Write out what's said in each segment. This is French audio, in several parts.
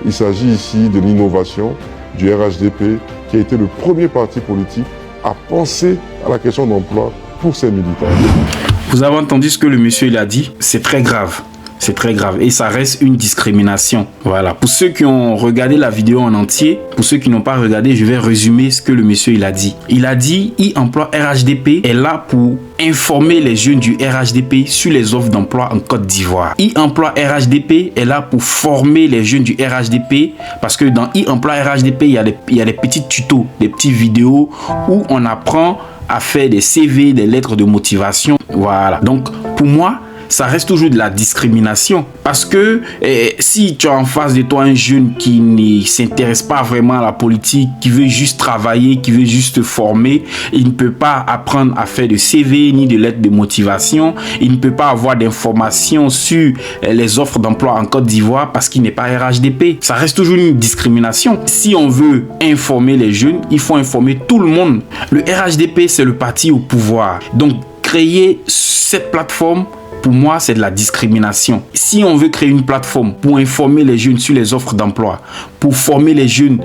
Il s'agit ici de l'innovation du RHDP, qui a été le premier parti politique à penser à la question d'emploi pour ses militants. Vous avez entendu ce que le monsieur il a dit? C'est très grave. C'est très grave et ça reste une discrimination. Voilà. Pour ceux qui ont regardé la vidéo en entier, pour ceux qui n'ont pas regardé, je vais résumer ce que le monsieur il a dit. Il a dit e-emploi RHDP est là pour informer les jeunes du RHDP sur les offres d'emploi en Côte d'Ivoire. E-emploi RHDP est là pour former les jeunes du RHDP parce que dans e-emploi RHDP, il y a des petits tutos, des petites vidéos où on apprend à faire des CV, des lettres de motivation. Voilà. Donc, pour moi, ça reste toujours de la discrimination. Parce que si tu as en face de toi un jeune qui ne s'intéresse pas vraiment à la politique, qui veut juste travailler, qui veut juste se former, il ne peut pas apprendre à faire de CV ni de lettres de motivation. Il ne peut pas avoir d'informations sur les offres d'emploi en Côte d'Ivoire parce qu'il n'est pas RHDP. Ça reste toujours une discrimination. Si on veut informer les jeunes, il faut informer tout le monde. Le RHDP, c'est le parti au pouvoir. Donc, créer cette plateforme, pour moi, c'est de la discrimination. Si on veut créer une plateforme pour informer les jeunes sur les offres d'emploi, pour former les jeunes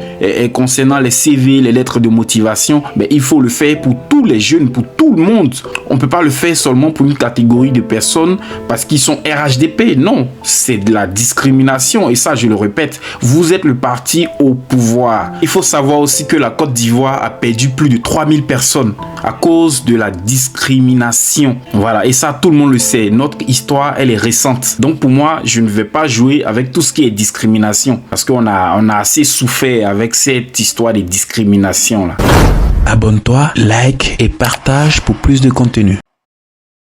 concernant les CV, les lettres de motivation, ben, il faut le faire pour tous les jeunes, pour tout le monde. On ne peut pas le faire seulement pour une catégorie de personnes parce qu'ils sont RHDP. Non, c'est de la discrimination. Et ça, je le répète, vous êtes le parti au pouvoir. Il faut savoir aussi que la Côte d'Ivoire a perdu plus de 3000 personnes à cause de la discrimination. Voilà, et ça, tout le monde le sait. Notre histoire, elle est récente. Donc pour moi, je ne vais pas jouer avec tout ce qui est discrimination parce qu'on a assez souffert avec cette histoire de discrimination là. Abonne-toi, like et partage pour plus de contenu.